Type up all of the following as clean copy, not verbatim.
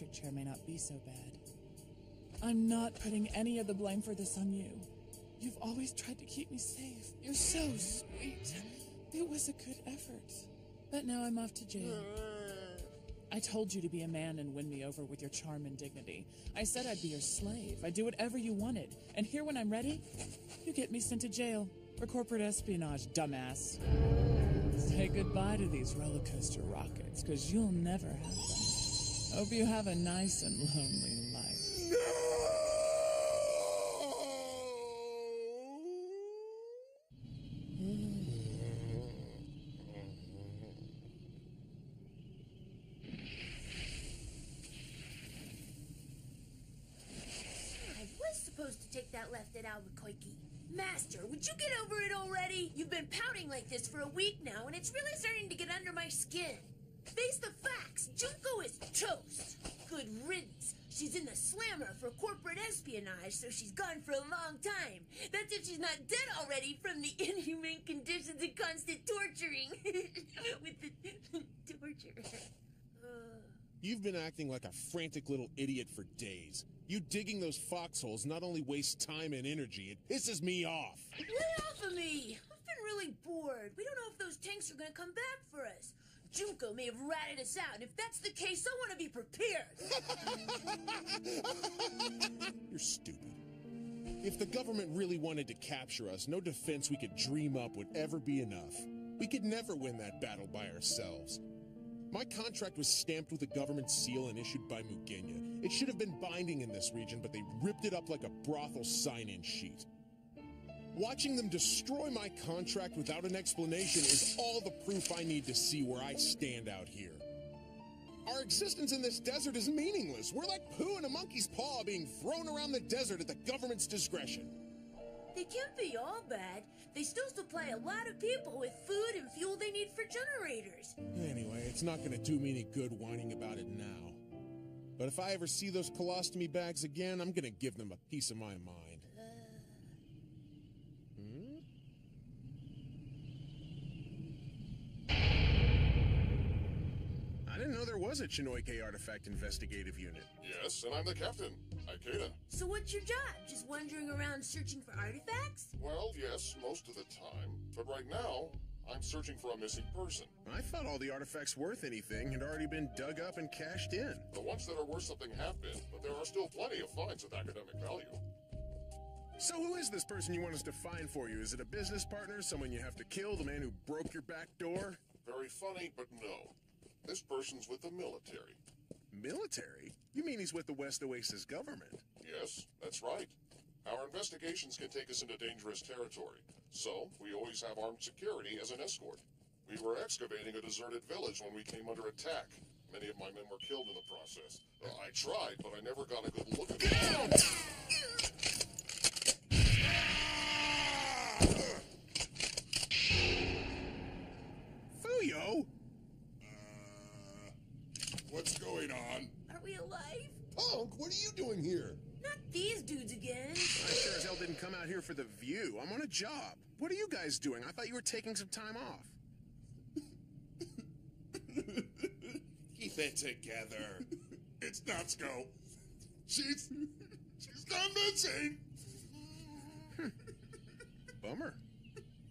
Chair may not be so bad. I'm not putting any of the blame for this on you. You've always tried to keep me safe. You're so sweet. It was a good effort. But now I'm off to jail. I told you to be a man and win me over with your charm and dignity. I said I'd be your slave. I'd do whatever you wanted. And here when I'm ready, you get me sent to jail for corporate espionage, dumbass. Say goodbye to these roller coaster rockets, because you'll never have them. Hope you have a nice and lonely life. No! I was supposed to take that left at Albuquerque. Master, would you get over it already? You've been pouting like this for a week now, and it's really starting to get under my skin. Face the facts. Junko is toast. Good riddance. She's in the slammer for corporate espionage, so she's gone for a long time. That's if she's not dead already from the inhumane conditions and constant torturing. With the torture. You've been acting like a frantic little idiot for days. You digging those foxholes not only wastes time and energy, it pisses me off. Lay off of me! I've been really bored. We don't know if those tanks are gonna come back for us. Junko may have ratted us out, and if that's the case, I want to be prepared. You're stupid. If the government really wanted to capture us, no defense we could dream up would ever be enough. We could never win that battle by ourselves. My contract was stamped with a government seal and issued by Mugenya. It should have been binding in this region, but they ripped it up like a brothel sign-in sheet. Watching them destroy my contract without an explanation is all the proof I need to see where I stand out here. Our existence in this desert is meaningless. We're like poo in a monkey's paw being thrown around the desert at the government's discretion. They can't be all bad. They still supply a lot of people with food and fuel they need for generators. Anyway, it's not going to do me any good whining about it now. But if I ever see those colostomy bags again, I'm going to give them a piece of my mind. I didn't know there was a Chinoike artifact investigative unit. Yes, and I'm the captain, Ikeda. So what's your job? Just wandering around searching for artifacts? Well, yes, most of the time. But right now, I'm searching for a missing person. I thought all the artifacts worth anything had already been dug up and cashed in. The ones that are worth something have been, but there are still plenty of finds of academic value. So who is this person you want us to find for you? Is it a business partner, someone you have to kill, the man who broke your back door? Very funny, but no. This person's with the military. Military? You mean he's with the West Oasis government? Yes, that's right. Our investigations can take us into dangerous territory, so we always have armed security as an escort. We were excavating a deserted village when we came under attack. Many of my men were killed in the process. I tried, but I never got a good look at them. Fuyo? What's going on? Are we alive? Punk, what are you doing here? Not these dudes again. I sure as hell didn't come out here for the view. I'm on a job. What are you guys doing? I thought you were taking some time off. Keep it together. It's Natsuko. She's gone missing. Bummer.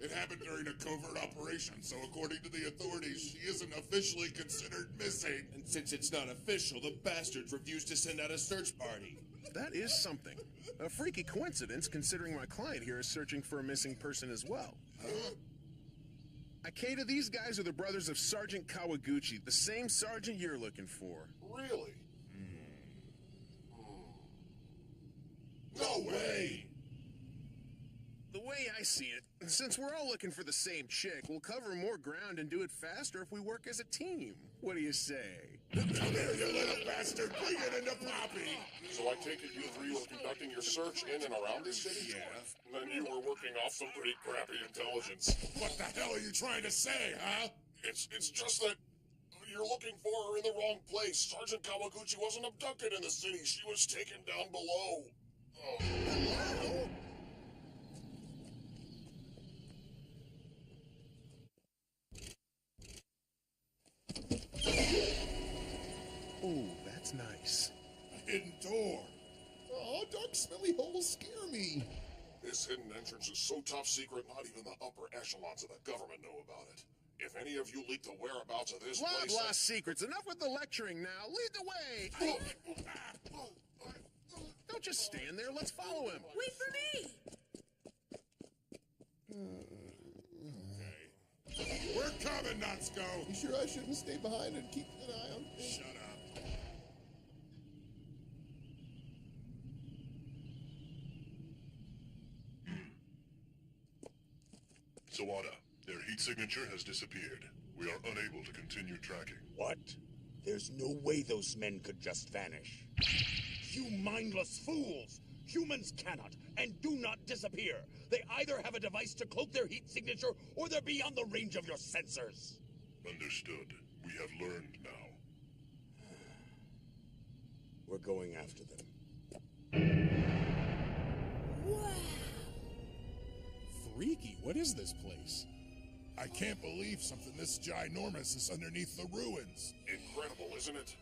It happened during a covert operation, so according to the authorities, she isn't officially considered missing. And since it's not official, the bastards refused to send out a search party. That is something. A freaky coincidence, considering my client here is searching for a missing person as well. Huh? Ikeda, these guys are the brothers of Sergeant Kawaguchi, the same sergeant you're looking for. Really? No way! The way I see it, since we're all looking for the same chick, we'll cover more ground and do it faster if we work as a team. What do you say? Come here, you little bastard! Bring it into Poppy! So I take it you three were conducting your search in and around this city? Yeah. Then you were working off some pretty crappy intelligence. What the hell are you trying to say, huh? It's just that you're looking for her in the wrong place. Sergeant Kawaguchi wasn't abducted in the city. She was taken down below. Oh. Hello? Oh, that's That's nice. A hidden door. Oh, dark smelly holes scare me. This hidden entrance is so top secret, not even the upper echelons of the government know about it. If any of you leak the whereabouts of this Blah, place... blah, secrets. Enough with the lecturing now. Lead the way. Don't just stand there. Let's follow him. Wait for me! We're coming, Natsuko! You sure I shouldn't stay behind and keep an eye on things? Shut up. Sawada, their heat signature has disappeared. We are unable to continue tracking. What? There's no way those men could just vanish. You mindless fools! Humans cannot and do not disappear. They either have a device to cloak their heat signature or they're beyond the range of your sensors. Understood. We have learned now. We're going after them. Wow! Freaky. What is this place? I can't believe something this ginormous is underneath the ruins. Incredible, isn't it?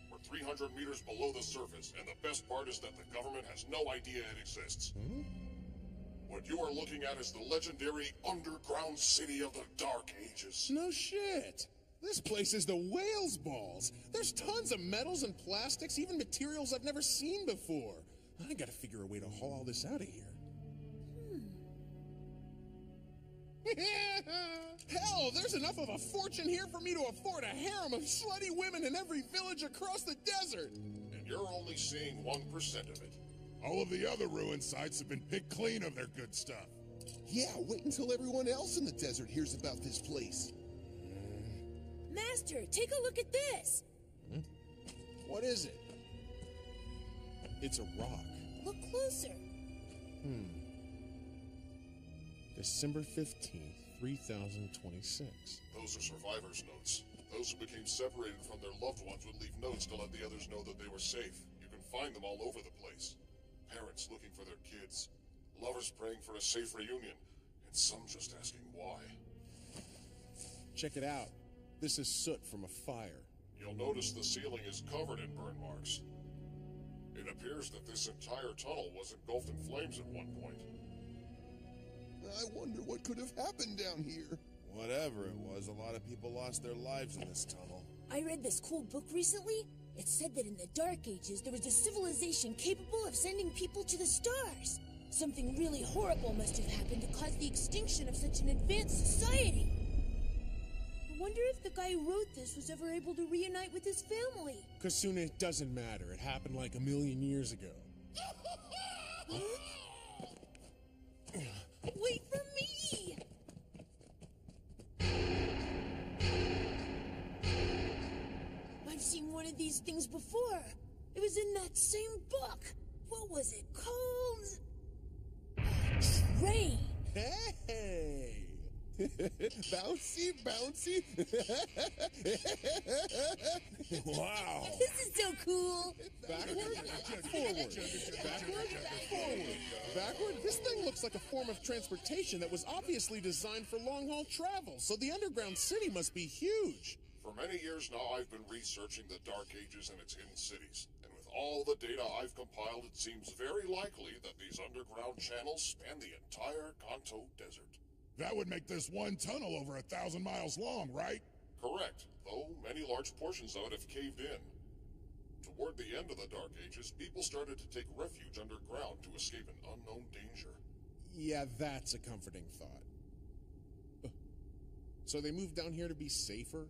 We're 300 meters below the surface, and the best part is that the government has no idea it exists. What you are looking at is the legendary underground city of the Dark Ages. No shit. This place is the whale's balls. There's tons of metals and plastics, even materials I've never seen before. I gotta figure a way to haul all this out of here. Hell, there's enough of a fortune here for me to afford a harem of slutty women in every village across the desert. And you're only seeing 1% of it. All of the other ruin sites have been picked clean of their good stuff. Yeah, wait until everyone else in the desert hears about this place. Master, take a look at this! What is it? It's a rock. Look closer. December 15th, 3026. Those are survivors' notes. Those who became separated from their loved ones would leave notes to let the others know that they were safe. You can find them all over the place. Parents looking for their kids. Lovers praying for a safe reunion. And some just asking why. Check it out. This is soot from a fire. You'll notice the ceiling is covered in burn marks. It appears that this entire tunnel was engulfed in flames at one point. I wonder what could have happened down here. Whatever it was, a lot of people lost their lives in this tunnel. I read this cool book recently. It said that in the Dark Ages, there was a civilization capable of sending people to the stars. Something really horrible must have happened to cause the extinction of such an advanced society. I wonder if the guy who wrote this was ever able to reunite with his family. Kasuna, it doesn't matter. It happened like a million years ago. Wait for me! I've seen one of these things before. It was in that same book. What was it called? A train. Hey! Bouncy, bouncy. Wow. This is so cool. Backward, forward. Backward, forward. Backward. This thing looks like a form of transportation that was obviously designed for long-haul travel, so the underground city must be huge. For many years now, I've been researching the Dark Ages and its hidden cities. And with all the data I've compiled, it seems very likely that these underground channels span the entire Kanto Desert. That would make this one tunnel over 1,000 miles long, right? Correct, though many large portions of it have caved in. Toward the end of the Dark Ages, people started to take refuge underground to escape an unknown danger. Yeah, that's a comforting thought. So they moved down here to be safer?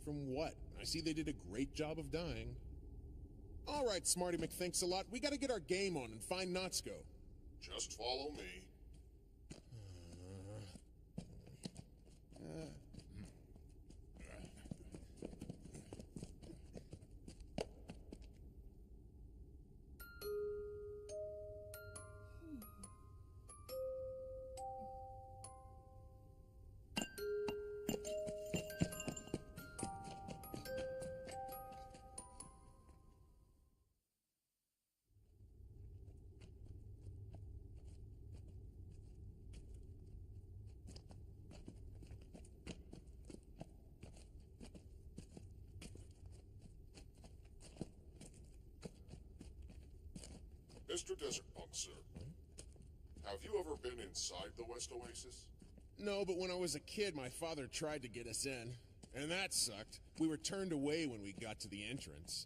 From what? I see they did a great job of dying. All right, Smarty McThinks-a-lot, we gotta get our game on and find Natsuko. Just follow me. Mr. Desert Punk, sir. Have you ever been inside the West Oasis? No, but when I was a kid, my father tried to get us in. And that sucked. We were turned away when we got to the entrance.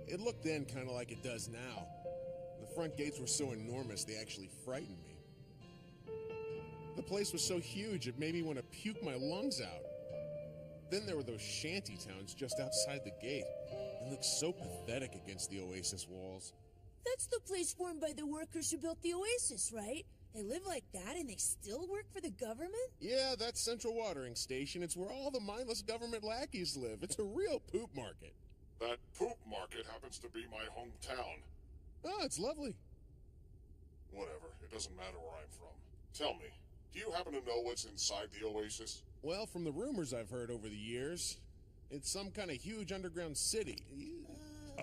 It looked then kind of like it does now. The front gates were so enormous they actually frightened me. The place was so huge it made me want to puke my lungs out. Then there were those shanty towns just outside the gate. They looked so pathetic against the Oasis walls. That's the place formed by the workers who built the Oasis, right? They live like that and they still work for the government? Yeah, that's Central Watering Station. It's where all the mindless government lackeys live. It's a real poop market. That poop market happens to be my hometown. Oh, it's lovely. Whatever, it doesn't matter where I'm from. Tell me, do you happen to know what's inside the Oasis? Well, from the rumors I've heard over the years, it's some kind of huge underground city.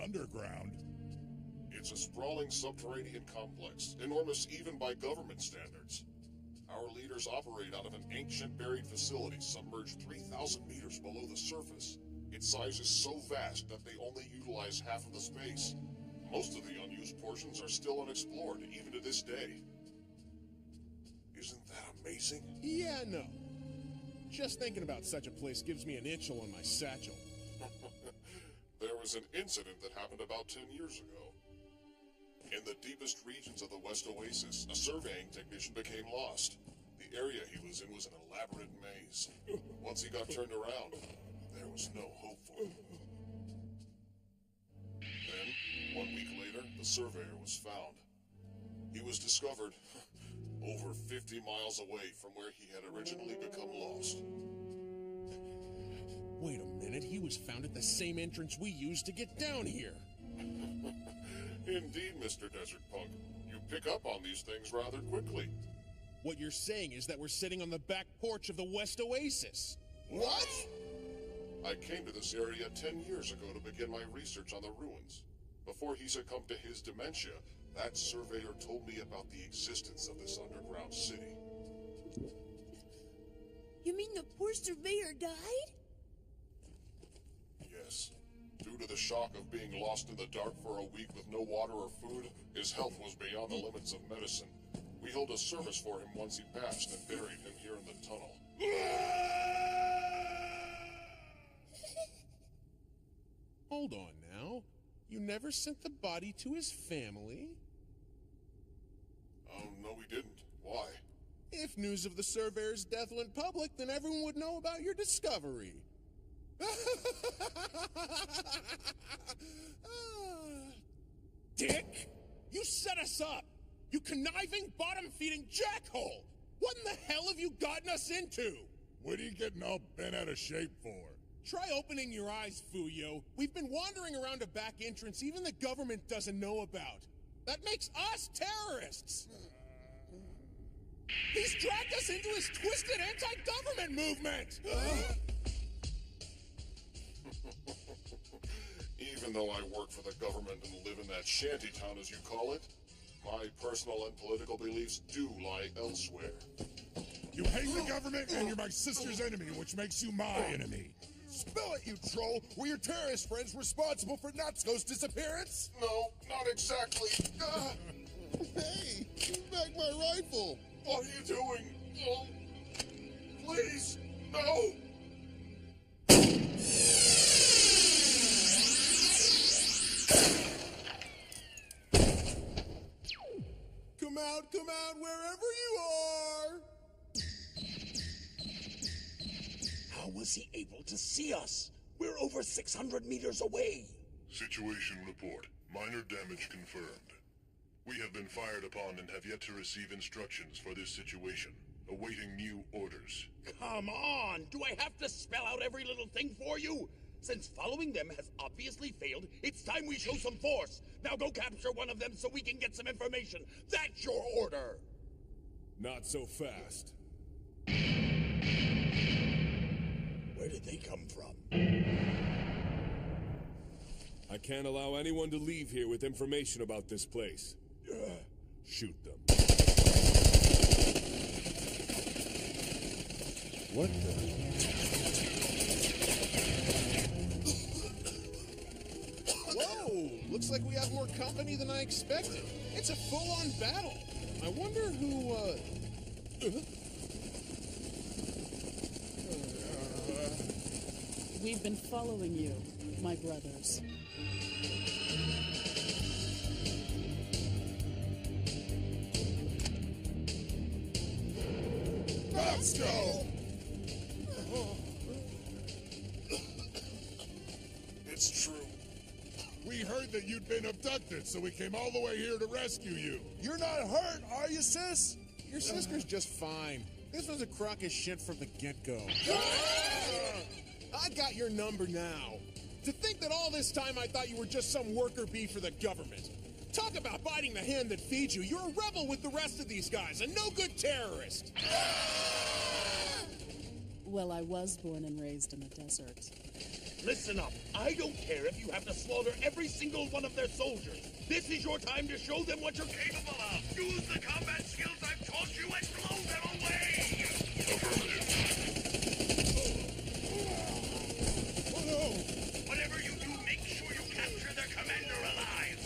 Underground? It's a sprawling subterranean complex, enormous even by government standards. Our leaders operate out of an ancient buried facility submerged 3,000 meters below the surface. Its size is so vast that they only utilize half of the space. Most of the unused portions are still unexplored, even to this day. Isn't that amazing? Yeah, no. Just thinking about such a place gives me an itchel on my satchel. There was an incident that happened about 10 years ago. In the deepest regions of the West Oasis, a surveying technician became lost. The area he was in was an elaborate maze. Once he got turned around, there was no hope for him. Then, 1 week later, the surveyor was found. He was discovered over 50 miles away from where he had originally become lost. Wait a minute, he was found at the same entrance we used to get down here. Indeed, Mr. Desert Punk. You pick up on these things rather quickly. What you're saying is that we're sitting on the back porch of the West Oasis. What? I came to this area 10 years ago to begin my research on the ruins. Before he succumbed to his dementia, that surveyor told me about the existence of this underground city. You mean the poor surveyor died? Yes. Due to the shock of being lost in the dark for a week with no water or food, his health was beyond the limits of medicine. We held a service for him once he passed and buried him here in the tunnel. Hold on now. You never sent the body to his family? No, we didn't. Why? If news of the surveyor's death went public, then everyone would know about your discovery. Dick! You set us up! You conniving, bottom-feeding jackhole! What in the hell have you gotten us into? What are you getting all bent out of shape for? Try opening your eyes, Fuyo. We've been wandering around a back entrance even the government doesn't know about. That makes us terrorists! He's dragged us into his twisted anti-government movement! Even though I work for the government and live in that shantytown, as you call it, my personal and political beliefs do lie elsewhere. You hate the government and you're my sister's enemy, which makes you my enemy. Spill it, you troll! Were your terrorist friends responsible for Natsuko's disappearance? No, not exactly. Hey, give back my rifle! What are you doing? Oh, please, no! Come out, wherever you are! How was he able to see us? We're over 600 meters away. Situation report. Minor damage confirmed. We have been fired upon and have yet to receive instructions for this situation. Awaiting new orders. Come on! Do I have to spell out every little thing for you? Since following them has obviously failed, it's time we show some force. Now go capture one of them so we can get some information. That's your order! Not so fast. Where did they come from? I can't allow anyone to leave here with information about this place. Shoot them. What the? Whoa! Looks like we have more company than I expected. It's a full-on battle. I wonder who, We've been following you, my brothers. Let's go! It's true. We heard that you'd been abducted, so we came all the way here to rescue you. You're not hurt, are you, sis? Your sister's just fine. This was a crock of shit from the get-go. I got your number now. To think that all this time I thought you were just some worker bee for the government. Talk about biting the hand that feeds you. You're a rebel with the rest of these guys, a no-good terrorist. Well, I was born and raised in the desert. Listen up. I don't care if you have to slaughter every single one of their soldiers. This is your time to show them what you're capable of. Use the combat skills I've taught you and blow them away! Oh no! Whatever you do, make sure you capture their commander alive!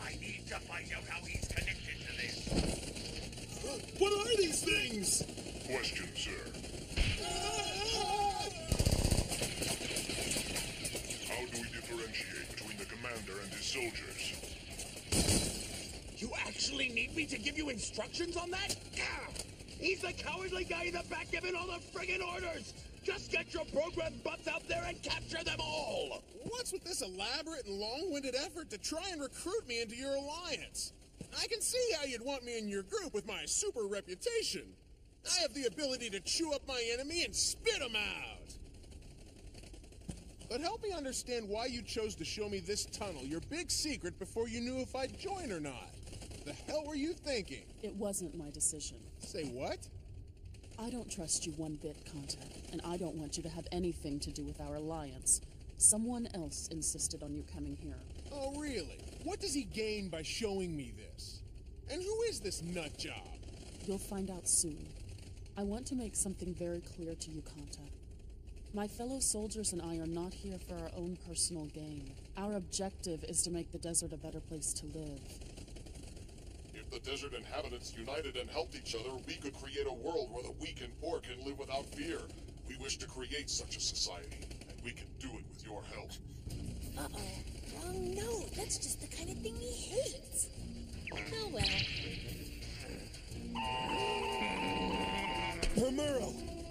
I need to find out how he's connected to this. What are these things? Question, sir. How do we differentiate between the commander and his soldiers? You actually need me to give you instructions on that? Gah! He's the cowardly guy in the back giving all the friggin' orders! Just get your program butts out there and capture them all! What's with this elaborate and long-winded effort to try and recruit me into your alliance? I can see how you'd want me in your group with my super reputation. I have the ability to chew up my enemy and spit him out. But help me understand why you chose to show me this tunnel, your big secret, before you knew if I'd join or not. The hell were you thinking? It wasn't my decision. Say what? I don't trust you one bit, Contact, and I don't want you to have anything to do with our alliance. Someone else insisted on you coming here. Oh, really? What does he gain by showing me this? And who is this nut job? You'll find out soon. I want to make something very clear to you, Contact. My fellow soldiers and I are not here for our own personal gain. Our objective is to make the desert a better place to live. If the desert inhabitants united and helped each other, we could create a world where the weak and poor can live without fear. We wish to create such a society, and we can do it with your help. Uh-oh. Wrong note. That's just the kind of thing he hates. Oh, well.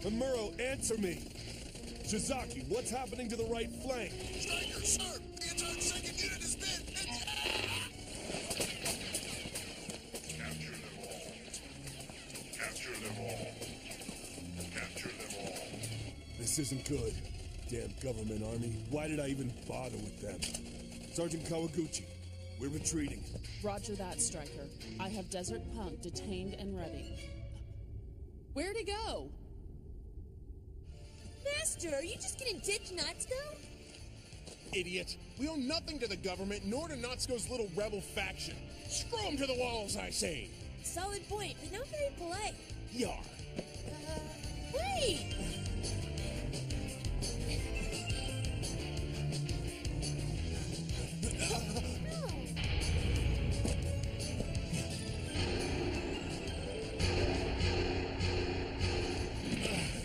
Hamuro, answer me! Shizaki, what's happening to the right flank? Striker, sir! The entire second unit has been... Capture them all. Capture them all. Capture them all. This isn't good. Damn government army. Why did I even bother with them? Sergeant Kawaguchi, we're retreating. Roger that, Stryker. I have Desert Punk detained and ready. Where'd he go? Master, are you just gonna ditch Natsuko? Idiot. We owe nothing to the government, nor to Natsuko's little rebel faction. Screw him to the walls, I say. Solid point, but not very polite. Yar. Wait!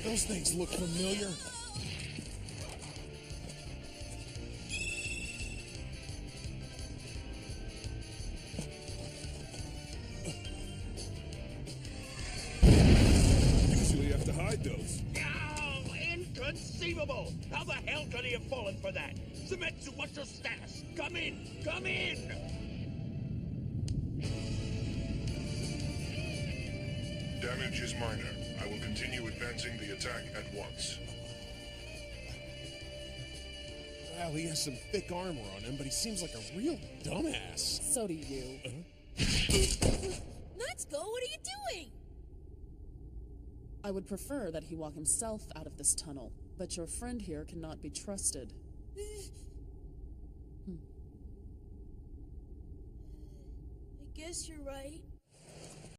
Those things look familiar. Usually you have to hide those. Oh, inconceivable! How the hell could he have fallen for that? Zemetsu, what's your status? Come in! Come in! Damage is minor. I will continue advancing the attack at once. Well, he has some thick armor on him, but he seems like a real dumbass. So do you. Natsuko, what are you doing? I would prefer that he walk himself out of this tunnel, but your friend here cannot be trusted. Guess you're right.